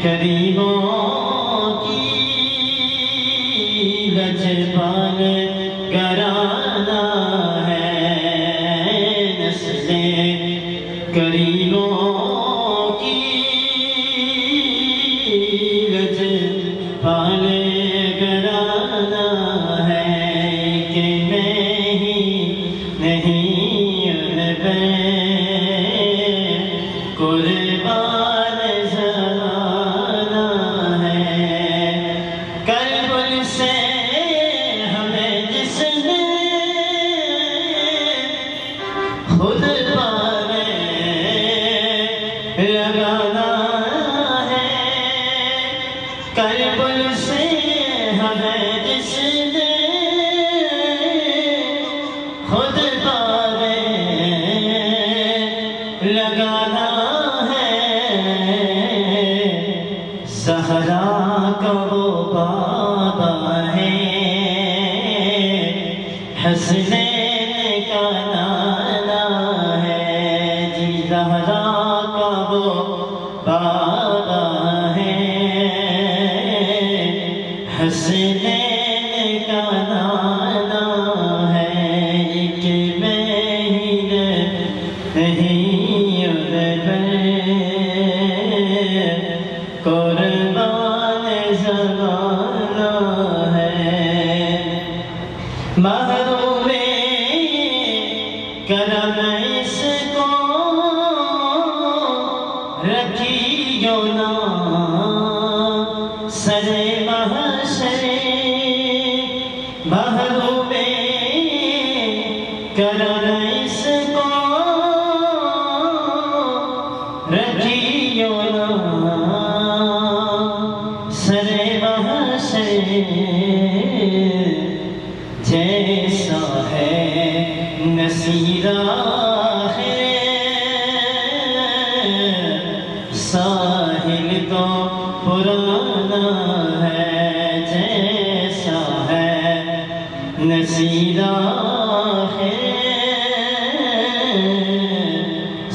کریموں کی لجپال گرانا ہے، نسل کریموں کی لجپال گرانا ہے کہ میں ہی نہیں ان پہ قربان زمانہ ہے۔ کربل سے ہمیں جس نے خود پاوے لگانا ہے، کربل سے ہمیں جس نے خود پاوے لگانا ہے، زہرا کا وہ بابا ہے، حسنین کا نانا ہے، جی زہرا کا وہ بابا ہے، حسنین کا نانا ہے، کہ میں ہی نہیں ان پہ قربان زمانہ ہے۔ محروم کرم اس کو رکھیو نا سر محشر، محروم کرم اس کو رکھیو نا سر محشر، جیسا ہے نصیرہ ہے ساحل تو پرانا ہے، جیسا ہے نصیرہ ہے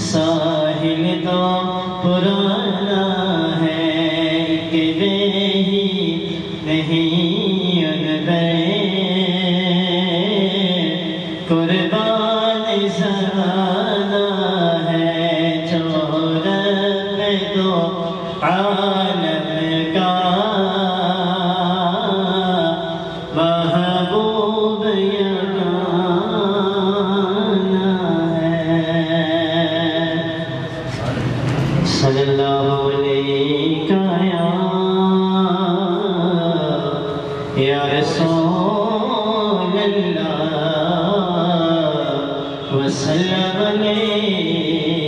ساحل تو پرانا ہے، کہ میں ہی نہیں ان پہ قربان زمانہ ہے، جو رب دو عالم کا محبوب یگانا ہے۔ صلی اللہ علیہ یا رسول اللہ وسلم علیہ